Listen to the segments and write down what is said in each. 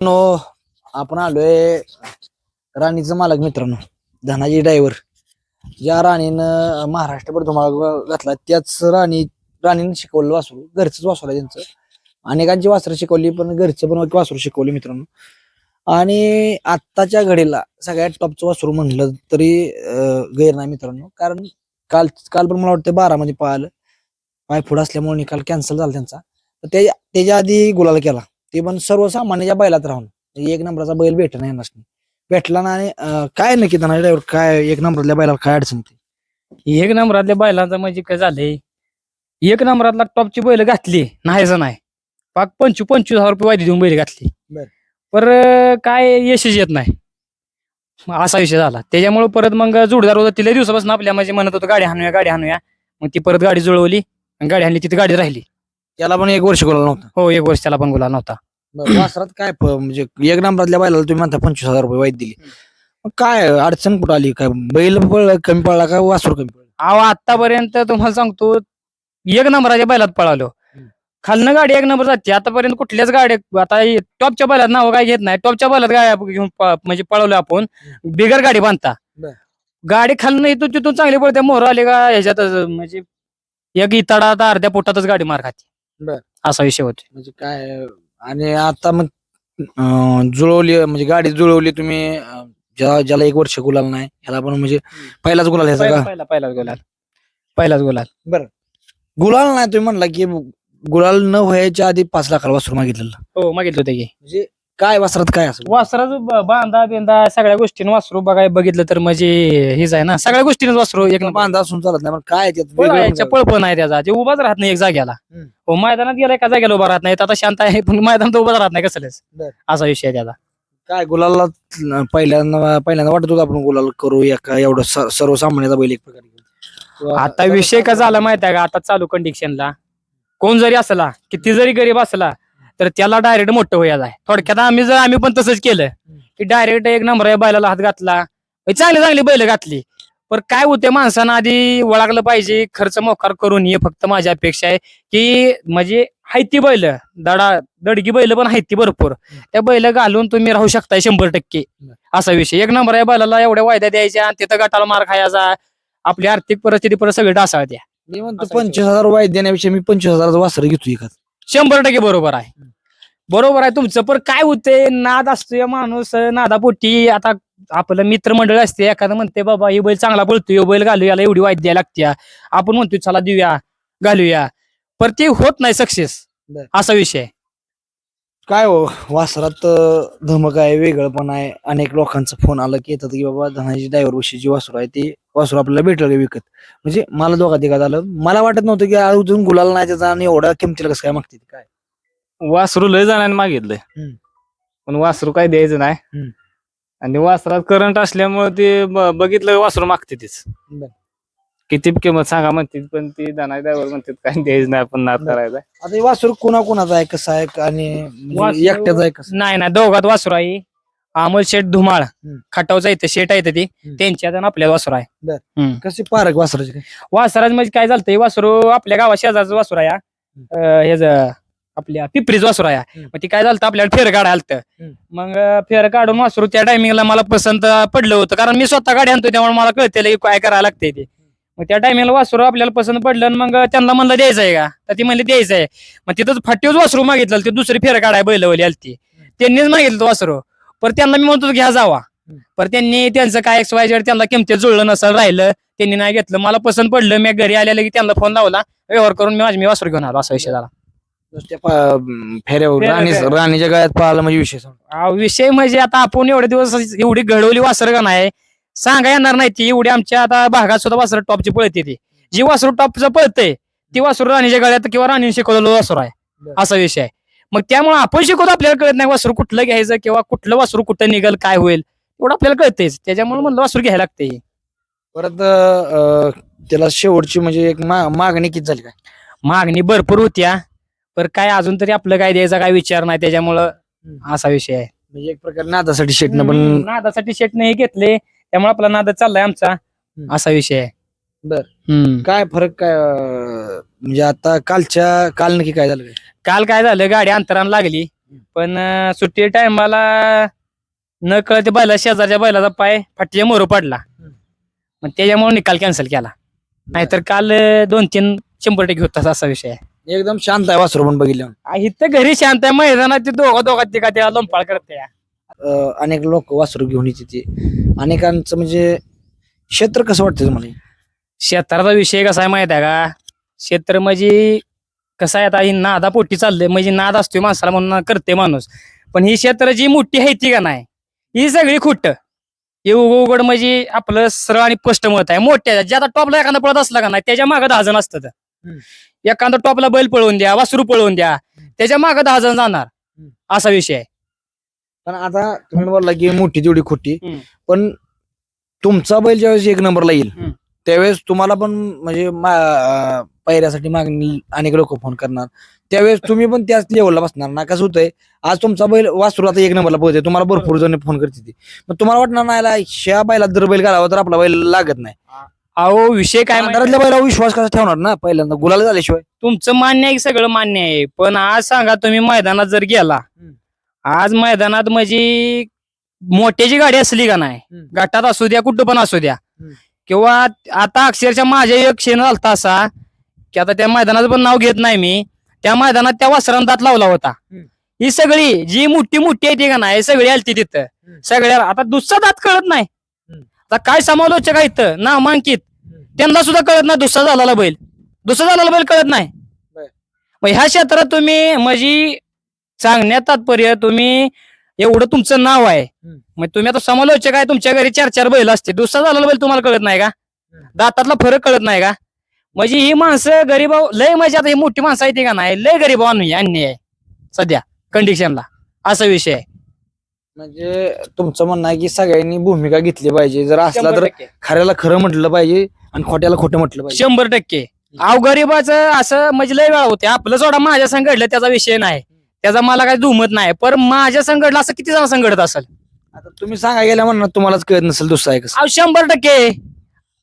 No आपण आलोय राणीचं मालक मित्रांनो, धनाजी ड्रायव्हर. ज्या राणीनं महाराष्ट्रभर धुमाळ घातला त्याच राणीनं शिकवलं वासरू. घरचंच वासरू आहे त्यांचं. अनेकांची वासरं शिकवली पण घरचं पण वासरू शिकवली मित्रांनो. आणि आत्ताच्या घडीला सगळ्यात टॉपचं वासरू म्हणलं तरी गैर नाही मित्रांनो. कारण काल पण मला वाटतं 12 मध्ये पळालं. पाय पुढं असल्यामुळे निकाल कॅन्सल झाला त्यांचा. त्याच्या आधी गुलाल केला, ते पण सर्वसामान्याच्या बैलात राहून. एक नंबरचा बैल भेटला नाही नसणे भेटला ना. आणि काय नक्की धनाजी ड्रायव्हर, काय एक नंबरच्या बैलाला काय अडचण होती? एक नंबरातल्या बैलांचं म्हणजे काय झालंय, एक नंबरातला टॉपची बैल घातली नाहीच नाही, पाक 25,000 रुपये वायदी देऊन बैल घातली. बर. पर काय यशच येत नाही, असा विषय झाला. त्याच्यामुळे परत मग जोडदार होता तिला दिवसापासून आपल्या म्हणजे म्हणत होतं गाडी हाणूया. मग ती परत गाडी जुळवली आणि गाडी हाणली, तिथे गाडी राहिली. त्याला पण 1 वर्ष गुलाल नव्हता. हो, 1 वर्ष त्याला पण गुलाल नव्हता. वासरात काय म्हणजे एक नंबरातल्या बैलाला तुम्ही म्हणता 25,000 रुपये वाईट दिली, मग काय अडचण कुठं आली? काय बैल कमी पडला का वासरू कमी पडला? अहो, आतापर्यंत तुम्हाला सांगतो, एक नंबराच्या बैलात पळालो. खालनं गाडी 1 नंबर जाते. आतापर्यंत कुठल्याच गाड्या, आता टॉपच्या बैलात नाव काय घेत नाही, टॉपच्या बैलात गाड्या घेऊन म्हणजे पळवलं आपण बिगर गाडी बांधता. गाडी खालनं इथून तिथून चांगली पडते. मोहर आले का ह्याच्यात म्हणजे एक इताडा आता अर्ध्या पोटातच गाडी मार खाते, असा विषय होतो. म्हणजे काय, आणि आता मग जुळवली म्हणजे गाडी जुळवली तुम्ही, ज्याला 1 वर्ष गुलाल नाही ह्याला पण म्हणजे पहिलाच गुलाल ह्याचा का? पहिलाच गुलाल. गुलाल नाही तुम्ही म्हणला की गुलाल न व्हायच्या आधी 5 लाखाला वासरू मागितलेलं. हो, मागितलं होतं की. म्हणजे काय वासरात काय असं? वासराचं बांधा बिंदा सगळ्या गोष्टीनं वासरू बघितलं तर म्हणजे हेच आहे ना, सगळ्या गोष्टीनं वासरू एक नंबर. बांधा असून चालत नाही, पण काय त्यात वेगळं म्हणजे? पळप नाही त्याचा, ते उभाच राहत नाही एक जाग्याला. हो, मैदानात गेला एका जाग्याला उभा राहत नाही, आता शांत आहे पण मैदानात उभा राहत नाही कसलच, असा विषय आहे त्याचा. काय गुलालला पहिल्यांदा वाटत होतं आपण गुलाल करू एका एवढं सर्वसामान्याचा बैल एक प्रकारे. आता विषय का झाला माहिती आहे का, आता चालू कंडिशनला कोण जरी असला, किती जरी गरीब असला, तर त्याला डायरेक्ट मोठं व्हायचं आहे. थोडक्यात आम्ही पण तसंच केलं की डायरेक्ट एक नंबर बैलाला हात घातला, चांगली बैल घातली. पण काय होते, माणसानं आधी ओळखलं पाहिजे, खर्च मोकार करून. हे फक्त माझी अपेक्षा आहे की म्हणजे हायती बैल, दडगी बैल पण हायती भरपूर, त्या बैल घालून तुम्ही राहू शकताय 100%, असा विषय. एक नंबर बैलाला एवढ्या वायद्या द्यायच्या, तिथं गटाला मार खायचा, आपली आर्थिक परिस्थिती परत सगळी डासाळत्या. मी म्हणतो 25,000 वाईट देण्यापेक्षा मी 25,000 वासर घेतो एखाद. 100% बरोबर आहे. बरोबर आहे तुमचं. पण काय होते, नाद असतोय माणूस नादापोटी. आता आपलं मित्रमंडळ असते, एखादं म्हणते बाबा ही बैल चांगला पळतोय, बैल घालू, याला एवढी वाईट द्यायला लागते, आपण म्हणतोय चला देऊया घालूया, पण ते होत नाही सक्सेस, असा विषय. काय हो, वासरात धमक आहे, वेगळं पण आहे. अनेक लोकांचा फोन आला की येतात की बाबा धनाजी ड्रायव्हर विषयी जी वासरू आहे ते वासरू आपल्याला भेटलं का विकत. म्हणजे मला दोघात आलं, मला वाटत नव्हतं की अजून गुलाल नाही त्याचा आणि एवढ्या किमतीला कसं काय मागते काय. वासरू लय जणांनी मागितलंय, पण वासरू काय द्यायचं नाही. आणि वासरात करंट असल्यामुळे ते बघितलं वासरू मागते तीच. किती किंमत सांगा म्हणते, पण ती धनाजी ड्रायव्हर म्हणतात काय द्यायचं नाही, आपण नाद करायचा. आता हे वासरू कोणाचा आहे, कसं आहे, आणि म्हणजे एकट्याचं आहे कसं? नाही दोघात वासरू आहे. अमोल शेठ धुमाळ खटावचा इथं शेट आहे ती, त्यांच्यात आणि आपल्या वासरू आहे. कशी पारख वासराची काय? वासराज म्हणजे काय झालं, वासरू आपल्या गावात शेजारचं वासरू आहे, ह्याच आपल्या पिपरीच वासरू आहे. मग ती काय झालं, आपल्याला फेर काढायला आलतं. मग फेर काढून वासरू त्या टायमिंगला मला पसंत पडलं होतं, कारण मी स्वतः गाडी आणतो त्यामुळे मला कळते काय करायला लागतंय ते. मग त्या टायमिंगला वासरू आपल्याला पसंत पडलं, मग त्यांना म्हणलं द्यायचं आहे का, तर ती म्हणली द्यायचं आहे. मग तिथंच फाटीवच वासरू मागितलं, ते दुसरी फेर काढाय बैलवली आलती, त्यांनीच मागितलं वासरू. पण त्यांना मी म्हणतो घ्या जावा, पण त्यांनी त्यांचं काय XYZ त्यांना किमतीत जुळलं नसेल, राहिलं, त्यांनी नाही घेतलं. मला पसंत पडलं, मी घरी आलेलं की त्यांना फोन लावला, व्यवहार करून मी वासरू घेऊन आलो, असा विषय झाला. फेऱ्यावर राणीच्या गळ्यात पाहिलं म्हणजे विषय विषय म्हणजे आता आपण एवढे दिवस एवढी घडवली वासर का नाही सांगा येणार नाही. ती एवढी आमच्या आता भागात सुद्धा वासर टॉपची पळते, ती जी वासरू टॉपचं पळते ती वासरू राणीच्या गळ्यात किंवा राणीने शिकवलेलं वासरू आहे, असा विषय आहे. मग त्यामुळे आपण शिकवतो, आपल्याला कळत नाही वासरू कुठलं घ्यायचं किंवा कुठलं वासरू कुठं निघल, काय होईल एवढं आपल्याला कळतेच. त्याच्यामुळे म्हणलं वासरू घ्यायला लागते. परत त्याला शेवटची म्हणजे एक मागणी किती झाली काय? मागणी भरपूर होत्या, पण काय अजून तरी आपलं काय द्यायचा काय विचार नाही, त्याच्यामुळं असा विषय आहे. म्हणजे एक प्रकारे नादासाठी शेटनं पण नादासाठी शेटनं हे घेतले, त्यामुळे आपला नाद चाललाय आमचा, असा विषय आहे. काय फरक काय म्हणजे आता काल नक्की काय झालं? काल काय झालं, गाडी अंतरानं लागली, पण सुट्टी टायमाला न कळते बैला शेजारच्या बैलाचा पाय फाटीच्या मोर पडला. मग त्याच्यामुळे निकाल कॅन्सल केला. नाहीतर काल 2-3 100% होताच असा विषय आहे. एकदम शांत आहे वासरू पण बघितलं. इथं घरी शांत आहे, मैदानात ते दोघात ते का त्या लोंपाळ करते. अनेक लोक वासरू घेऊन येते ते. अनेकांचं म्हणजे क्षेत्र कसं वाटतं तुम्हाला? क्षेत्राचा विषय कसा आहे माहित आहे का? क्षेत्र म्हणजे कसं आहे, आता ही नादा पोटी चाललंय म्हणजे नाद असतोय माणसाला म्हणून करते माणूस. पण ही क्षेत्र जी मोठी आहे ती का नाही, ही सगळी खुट्ट. हे उघड म्हणजे आपलं सरळ आणि स्पष्ट मत आहे. मोठ्या ज्या आता टॉपला एखादा पळत असला का नाही, त्याच्या मागे 10 जण असतात. एखादा टॉपला बैल पळवून द्या, वासरू पळवून द्या, त्याच्या मागे 10 जण जाणार, असा विषय आहे. पण आता तुम्ही बोलला की मोठी तेवढी खोटी, पण तुमचा बैल ज्यावेळेस 1 नंबरला येईल त्यावेळेस तुम्हाला पण म्हणजे पायऱ्यासाठी मागणी अनेक लोक फोन करणार. त्यावेळेस तुम्ही पण त्याच लेवलला बसणार ना. कसं होतंय, आज तुमचा बैल वासरू आता 1 नंबरला पोहोचते, तुम्हाला भरपूर जण फोन करते. मग तुम्हाला वाटणार नाही ह्या बैलात जर बैल घालावा तर आपला बैल लागत नाही. अहो विषय काय माहिती घरातल्या बैलावर विश्वास कसा ठेवणार ना पहिल्यांदा गुलाल झाल्याशिवाय? तुमचं मान्य आहे, सगळं मान्य आहे. पण आज सांगा तुम्ही मैदानात जर गेला, आज मैदानात म्हणजे मोठ्याची गाडी असली का नाही, गटात असू द्या कुठं पण असू द्या, किंवा आता अक्षरशः माझ्या एक क्षण झालता असा की आता त्या मैदानाचं पण नाव घेत नाही मी, त्या मैदानात त्या वासरानं दात लावला होता. ही सगळी जी मोठी मोठी आहे ती का नाही, सगळी आलती तिथं. सगळ्या आता दुसरा दात कळत नाही. आता काय समालोचक आहे इथं नामांकित, त्यांना सुद्धा कळत नाही दुसरा झालेला बैल कळत नाही. मग ह्या क्षेत्रात तुम्ही म्हणजे सांगण्यात तात्पर्य, तुम्ही एवढं तुमचं नाव आहे, मग तुम्ही आता समालोचक आहे, तुमच्या घरी 4-4 बैल असते, दुसरा झालेला बैल तुम्हाला कळत नाही का? दातातला फरक कळत नाही का? म्हणजे ही माणसं गरीब लय, म्हणजे आता ही मोठी माणसं आहे ती का नाही, लय गरीब अन्य आहे सध्या कंडिशनला, असा विषय आहे. म्हणजे तुमचं म्हणणं आहे की सगळ्यांनी भूमिका घेतली पाहिजे. जर असला तर 100%. खऱ्याला खरं म्हटलं पाहिजे आणि खोट्याला खोटं म्हटलं पाहिजे. 100%. अव गरीबाचं असं म्हणजे लय वेळा होते. आपलं सोडा माझ्या संघडलं त्याचा विषय नाही, त्याचा मला काही दुमत नाही, पण माझ्या संघडलं असं किती जण संघडत असेल. आता तुम्ही सांगा गेल्या म्हणणार तुम्हालाच कळत नसेल दुसरा आहे कसं. अहो 100%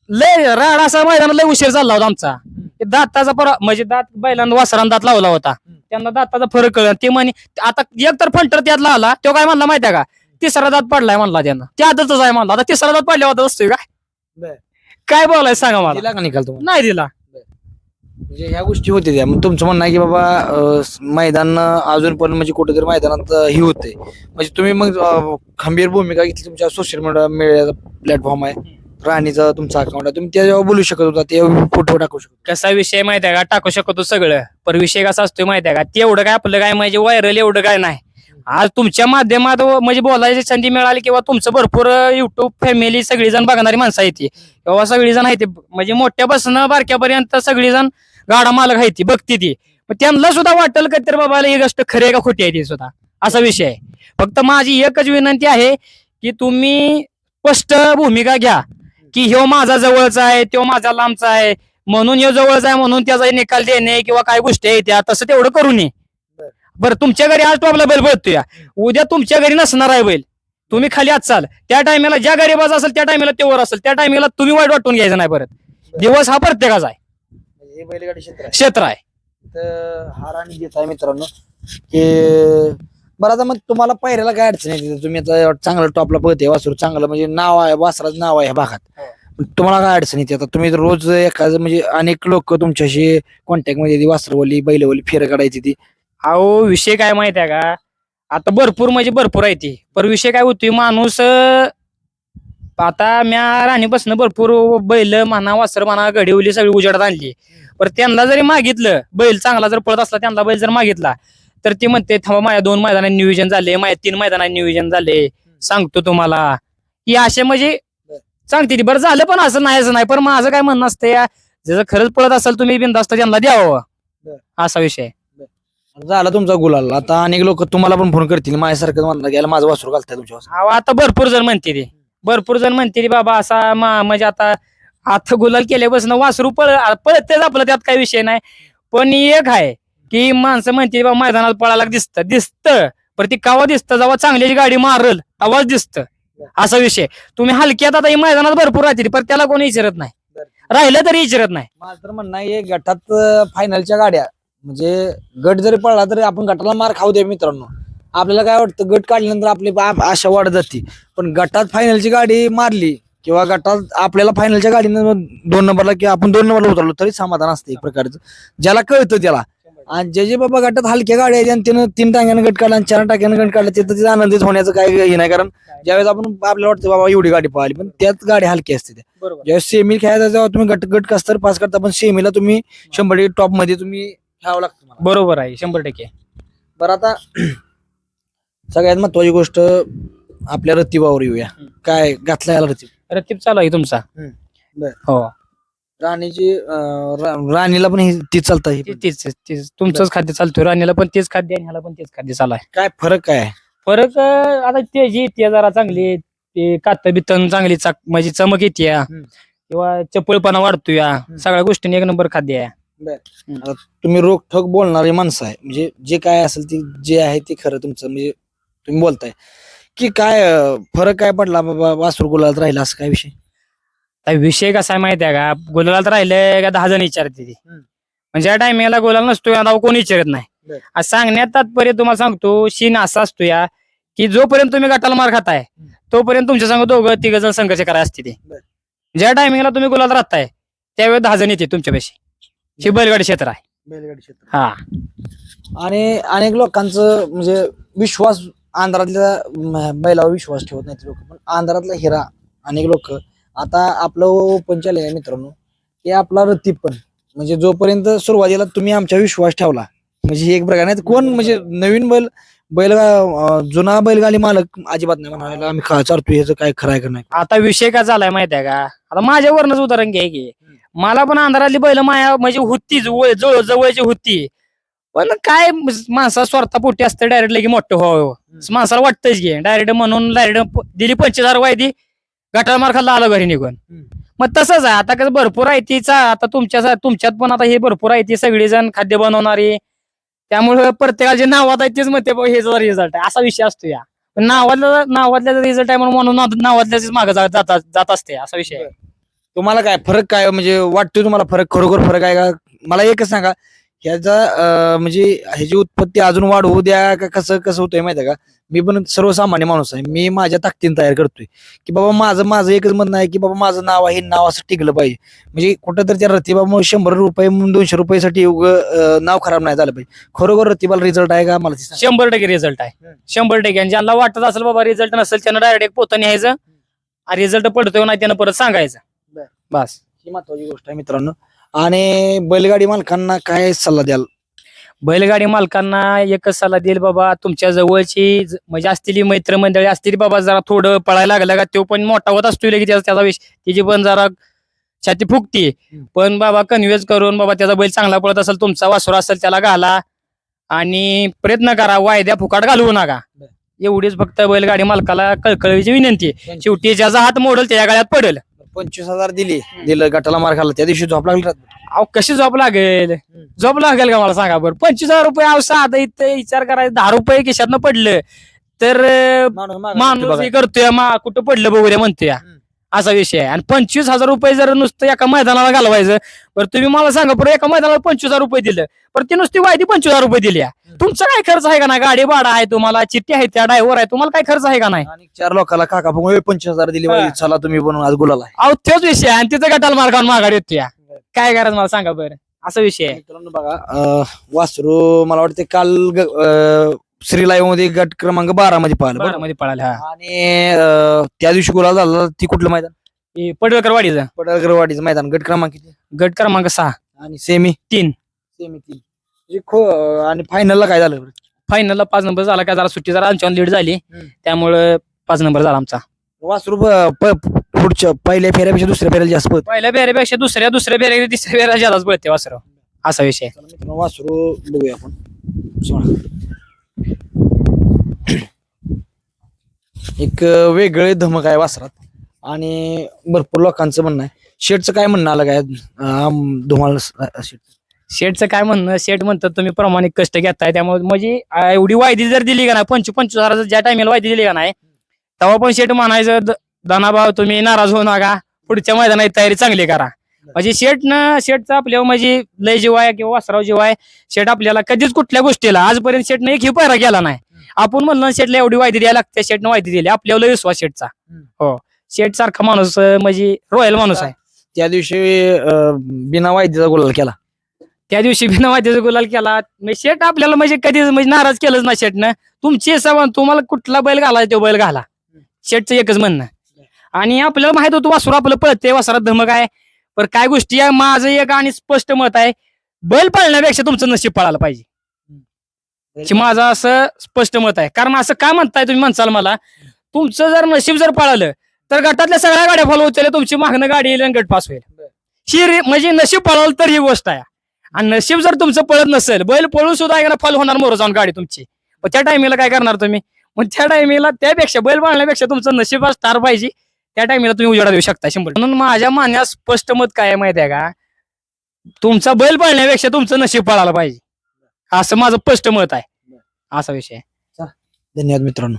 लय राड असा मैदानात लय उशीर चालला होता आमचा. दाताचा म्हणजे दात बैलांना वासरान दात लावला होता, त्यांना दाताचा फरक कळला. ते म्हणे आता एक तर फंटर त्यातला आला, तो काय म्हणला माहितीये का, 3रा दात पडलाय म्हणला त्यांना, त्या आदतच आहे म्हणला. आता 3रा दात पडल्या होता असतोय काय बोलायचं सांगा मला. दिला का निकाल तुम्हाला? नाही दिला. म्हणजे ह्या गोष्टी होते त्या. मग तुमचं म्हणणं आहे की बाबा मैदान अजून पण म्हणजे कुठेतरी मैदानात ही होते, म्हणजे तुम्ही मग खंबीर भूमिका घेतली. तुमच्या सोशल मीडिया प्लॅटफॉर्म आहे, राणीचा तुमचा अकाउंट आहे, तुम्ही त्याच्यावर बोलू शकत होता, ते फोटो टाकू शकतो. कसा विषय माहितीये का, टाकू शकतो सगळं, पण विषय कसा असतोय माहितीये का, ते एवढं काय आपलं काय म्हणजे व्हायरल एवढं काय नाही. आज तुमच्या माध्यमात म्हणजे बोलायची संधी मिळाली, किंवा तुमचं भरपूर युट्यूब फॅमिली सगळीजण बघणारी माणसं आहे ती, किंवा सगळीजण आहे ती, म्हणजे मोठ्यापासून बारक्यापर्यंत सगळीजण गाडा मालक आहे ती, बघती ती. पण त्यांना सुद्धा वाटेल का तर बाबा ही गोष्ट खरी आहे का खोटी आहे ती सुद्धा, असा विषय आहे. फक्त माझी एकच विनंती आहे की तुम्ही स्पष्ट भूमिका घ्या की ह्यो माझा जवळचा आहे, तो माझा लांबचा आहे, म्हणून ह्यो जवळचा आहे म्हणून त्याचा निकाल देणे किंवा काय गोष्टी आहेत त्या, तसं तेवढं करू नये. बरं, तुमच्या घरी आज टॉपला बैल पळतोय, उद्या तुमच्या घरी नसणार आहे बैल, तुम्ही खाली आज चाल, त्या टायमाला ज्या गरीबाचा असेल त्या टायमाला ते वर असेल, त्या टायमाला तुम्ही वाईट वाटून घ्यायचं नाही. परत दिवस हा प्रत्येकाचा आहे, हे बैलगाडी क्षेत्र आहे. तर हा राणी घेत आहे मित्रांनो की बरं. आता मग तुम्हाला पायऱ्याला काय अडचण आहे तिथे? तुम्ही आता चांगलं टॉपला पळते वासरू, चांगलं म्हणजे नाव आहे, वासराचं नाव आहे ह्या भागात, तुम्हाला काय अडचण येते? आता तुम्ही रोज एखादं म्हणजे अनेक लोक तुमच्याशी कॉन्टॅक्ट मध्ये वासरवली बैलवली फेर काढायची ती. अहो विषय काय माहिती आहे का, आता भरपूर म्हणजे भरपूर आहे ती, पण विषय काय होतोय, माणूस आता म्या राणीपासून भरपूर बैल म्हणा वासर म्हणा घडीवली सगळी उजेडात आणली, पण त्यांना जरी मागितलं बैल चांगला जर पळत असला, त्यांना बैल जर मागितला तर ते म्हणते थांबा माझ्या 2 मैदानात नियोजन झाले, माझ्या 3 मैदानात नियोजन झाले, सांगतो तुम्हाला, की असे म्हणजे सांगते ती. बरं झालं, पण असं नाही, पण माझं काय म्हणणं असतं, जर खरंच पळत असेल तुम्ही बिनधास्त त्यांना द्यावं, असा विषय झाला तुमचा गुलाल. आता अनेक लोक तुम्हाला पण फोन करतील, माझ्यासारखं म्हणणार गेला माझं वासरू घालताय तुमच्या. आता भरपूर जण म्हणते ती बाबा असा म्हणजे आता गुलाल केल्यापासून वासरू पळतेच आपलं, त्यात काही विषय नाही. पण एक आहे की माणसं म्हणते बाबा मैदानात पळायला दिसतं, पण ती कावा दिसतं जेव्हा चांगल्याची गाडी मारल आवाज दिसतं, असा विषय. तुम्ही हलक्यात आता ही मैदानात भरपूर राहतील, पण त्याला कोणी विचारत नाही, राहिलं तरी विचारत नाही. माझं तर म्हणणं आहे गटात फायनलच्या गाड्या म्हणजे गट जरी पळला तरी आपण गटाला मार खाऊ दे मित्रांनो, आपल्याला काय वाटतं गट काढल्यानंतर आपली आशा वाढत जाते, पण गटात फायनलची गाडी मारली किंवा गटात आपल्याला फायनलच्या गाडीनं 2 नंबरला किंवा आपण 2 नंबरला उतरलो तरी समाधान असते एक प्रकारचं, ज्याला कळतं त्याला. आणि जे बाबा गटात हलक्या गाड्या आहेत आणि त्यानं 3 टाक्यानं गट काढला आणि 4 टाक्यानं गट काढला तिथं आनंदित होण्याचं काही हे नाही, कारण ज्यावेळेस आपण आपल्याला वाटतं बाबा एवढी गाडी पाहिली, पण त्याच गाडी हलकी असते त्या. बरोबर ज्यावेळेस सेमी खेळायचा जेव्हा तुम्ही गट कसं तर पास करता, पण सेमीला तुम्ही 100% टॉप मध्ये तुम्ही खेळावं लागतं तुम्हाला. बरोबर आहे 100%. बरं आता सगळ्यात महत्वाची गोष्ट आपल्या रतिबावर येऊया. काय घातला याला रतीब? रतीब चालू आहे तुमचा. बर. हो राणीची राणीला पण तीच चालतं ही पण. तीच तुमचंच खाद्य चालतोय, राणीला पण तेच खाद्य आणि ह्याला पण तेच खाद्य चालू आहे. काय फरक काय आहे? फरक आता ते जी येते जरा चांगली, ते कात बितन चांगली म्हणजे चमक येते किंवा चपळपणा वाढतो या सगळ्या गोष्टींनी 1 नंबर खाद्य आहे. आता तुम्ही रोखठोक बोलणारी माणसं आहे, म्हणजे जे काय असेल ते जे आहे ते खरं तुमचं, म्हणजे तुम्ही बोलताय की काय फरक काय पडला बाबा वासरू गुलालात राहिला असं काय विषय? आता विषय कसा आहे माहिती आहे का, गोलाला तर राहिले का 10 जण विचारते ती, म्हणजे या टायमिंगला गोलाला नसतो या नाव कोणी विचारत नाही. बर. आज सांगण्यात तात्पर्य तुम्हाला सांगतो, शीन असा असतो या की जोपर्यंत तुम्ही गटाला मार खाताय तोपर्यंत तुमच्या संग 2-3 जण संघर्ष करायला असते ते. बर. ज्या टायमिंगला तुम्ही गोलाला राहताय त्यावेळेस 10 जण येते तुमच्यापाशी. हे बैलगाडी क्षेत्र आहे. बैलगाडी क्षेत्र. हा आणि अनेक लोकांचं म्हणजे विश्वास आंध्रातल्या बैलावर विश्वास ठेवत नाहीत लोक, पण आंध्रातला हिरा अनेक लोक. आता आपलं ओपन चॅलेंज आहे मित्रांनो, की आपला रतीब पण, म्हणजे जोपर्यंत सुरुवातीला तुम्ही आमच्या विश्वास ठेवला, म्हणजे हे एक प्रकार नाही कोण म्हणजे नवीन बैल जुना बैलगाडी मालक अजिबात नाही म्हणायला आम्ही चालतोय ह्याचं काय खरं आहे का नाही. आता विषय काय झालाय माहिती आहे का, आता माझ्यावरनच उदाहरण घ्या की मला पण अंधारातली बैल माया म्हणजे होतीच, जवळची होती, पण काय माणसा स्वार्थापोटी असतं डायरेक्ट लगे मोठं व्हावं माणसाला वाटतंच घे डायरेक्ट, म्हणून डायरेक्ट दिली 25,000 वायदी, गटाला मार खाल्ला आलं घरी निघून. मग तसंच आहे आता, कसं भरपूर आहे तीचा आता तुमच्यात पण आता हे भरपूर आहे ती सगळेजण खाद्य बनवणारी, त्यामुळे प्रत्येकाचे नावात आहे तेच म्हणते हे जर रिझल्ट आहे असा विषय असतो या. पण नावातल्या रिझल्ट आहे म्हणून नावातल्याच मागे जात असते असा विषय आहे. तुम्हाला काय फरक काय म्हणजे वाटतोय तुम्हाला फरक, खरोखर फरक आहे का? मला एकच सांगा, ह्याचा म्हणजे ह्याची उत्पत्ती अजून वाढवू द्या का कसं होतंय माहिती आहे का? मी पण सर्वसामान्य माणूस आहे, मी माझ्या ताकदीने तयार करतोय की बाबा माझं एकच म्हणणं आहे की बाबा माझं नाव आहे, नाव असं टिकलं पाहिजे, म्हणजे कुठंतरी त्या रतिबामुळे 100 रुपये 200 रुपयासाठी नाव खराब नाही झालं पाहिजे. खरोखर रतिबाला रिझल्ट आहे का मला 100% रिझल्ट आहे 100%. आणि ज्यांना वाटत असेल बाबा रिझल्ट नसेल त्यानं डायरेक्ट एक पोतं न्यायचं, रिझल्ट पडतोय नाही त्यानं परत सांगायचं बस. ही महत्वाची गोष्ट आहे मित्रांनो. आणि बैलगाडी मालकांना काय सल्ला द्याल? बैलगाडी मालकांना एकच सल्ला देईल बाबा, तुमच्या जवळची म्हणजे असलेली मित्रमंडळी असतील बाबा, जरा थोडं पळायला लागलं का तो पण मोठा होत असतो की त्याचा विषय त्याची पण जरा छाती फुगती, पण बाबा कन्व्हिन्स करून बाबा त्याचा बैल चांगला पळत असेल, तुमचा वासरू असेल त्याला घाला आणि प्रयत्न करा, वायद्या फुकाट घालवू नका. एवढीच फक्त बैलगाडी मालकाला कळकळीची विनंती. शेवटी ज्याचा हात मोडल त्या गाड्यात पडेल. 25,000 दिलं गटाला मार खाल्ला, त्या दिवशी झोप लागली. अहो कशी झोप लागेल का मला सांगा बरं? 25,000 रुपये अहो साधा इथं विचार करायचा, 10 रुपये खिशातनं पडलं तर माणूस हे करतोय कुठं पडलं बघूया म्हणतोय असा विषय आहे. आणि 25,000 रुपये जर नुसतं एका मैदानाला घालवायचं, बरं तुम्ही मला सांगा बरं, एका मैदानाला 25,000 रुपये दिलं, पण ती नुसती वायदी 25,000 रुपये दिली, तुमचा काय खर्च आहे का नाही? गाडी भाडा आहे तुम्हाला, चिठ्ठी आहे, त्या ड्रायव्हर आहे, तुम्हाला काय खर्च आहे का नाही? आणि 4 लोकांना काका 25,000 दिली, चला तुम्ही बनवून आज गुलाल आहे. अहो तोच विषय आहे. आणि तिथं गटाला मार खाऊन माघार येतोय, काय करायचं मला सांगा बरं? असा विषय आहे. मित्रांनो बघा, वासरू मला वाटतं काल श्रीलाईव मध्ये गट क्रमांक 12 मध्ये पाहिलं मध्ये पळाला. आणि त्या दिवशी गुलाल झाला. ती कुठलं मैदान? पडळकर वाडीचं पडळकरवाडीचं मैदान. गट क्रमांक किती? गट क्रमांक 6 आणि सेमी 3. आणि फायनलला काय झालं? फायनलला 5 नंबर झाला, काय जरा सुट्टी जरा आमच्या लीड झाली त्यामुळे 5 नंबर झाला आमचा. वासरू पुढच्या पहिल्या फेऱ्यापेक्षा दुसऱ्या फेऱ्याला जास्त पळतं. पहिल्या फेऱ्यापेक्षा दुसऱ्या फेऱ्या तिसऱ्या फेऱ्या जास्त पळते वासर असा विषय आहे. चला मित्रांनो, वासरू बघूया आपण. एक वेगळे धमक आहे वासरात आणि भरपूर लोकांचं म्हणणं आहे. शेटचं काय म्हणणं आलं काय धुमाळ? शेटचं काय म्हणणं, शेट म्हणतात तुम्ही प्रामाणिक कष्ट घेताय त्यामुळे म्हणजे एवढी वायदी जर दिली का नाही, 25,000 ज्या टायमाला वायदी दिली का नाही, तेव्हा पण शेट म्हणायचं दानाभाऊ तुम्ही नाराज होऊ नका, पुढच्या मैदानाची तयारी चांगली करा. म्हणजे शेटचं आपल्यावर म्हणजे लय जीव आहे किंवा वासराव जीव आहे. शेट आपल्याला कधीच कुठल्या गोष्टीला आजपर्यंत शेटने एक पायरा केला नाही, आपण म्हणलं शेटला एवढी वायदी द्यायला लागते, शेटनं वायदी दिली आपल्याला विश्वास शेटचा. हो, शेट सारखा माणूस म्हणजे रॉयल माणूस आहे. त्या दिवशी बिना वायदीचा गुलाल केला. त्या दिवशी बिना वाद्याचा गुलाल केला. म्हणजे शेट आपल्याला म्हणजे कधी म्हणजे नाराज केलंच ना शेटनं. तुमची सवाल तुम्हाला कुठला बैल घाला तो बैल घाला, शेटचं एकच म्हणणं. आणि आपल्याला माहित होतं वासरू आपलं पळते, वासरात धमक आहे. पण काय गोष्टी आहे, माझं एक आणि स्पष्ट मत आहे, बैल पाळण्यापेक्षा तुमचं नशीब पळायला पाहिजे. माझं असं स्पष्ट मत आहे. कारण असं काय म्हणताय तुम्ही म्हणसाल मला, तुमचं जर नशीब जर पळालं तर गटातल्या सगळ्या गाड्या फॉलो होतील, तुमची मागणं गाडी येईल आणि गट पास होईल. म्हणजे नशीब पळालं तर ही गोष्ट आहे. आणि नशीब जर तुमचं पळत नसेल, बैल पळून सुद्धा आहे ना फॉल होणार मोर जाऊन गाडी तुमची. मग त्या टायमिंगला काय करणार तुम्ही? मग त्या टायमिंगला त्यापेक्षा बैल पाळण्यापेक्षा तुमचं नशीब स्टार पाहिजे. त्या टायमिंगला तुम्ही उजेडा देऊ शकता 100%. म्हणून माझ्या मान्यात स्पष्ट मत काय आहे माहिती आहे का, तुमचा बैल पाळण्यापेक्षा तुमचं नशीब पळायला पाहिजे, असं माझं स्पष्ट मत आहे. असा विषय आहे. धन्यवाद मित्रांनो.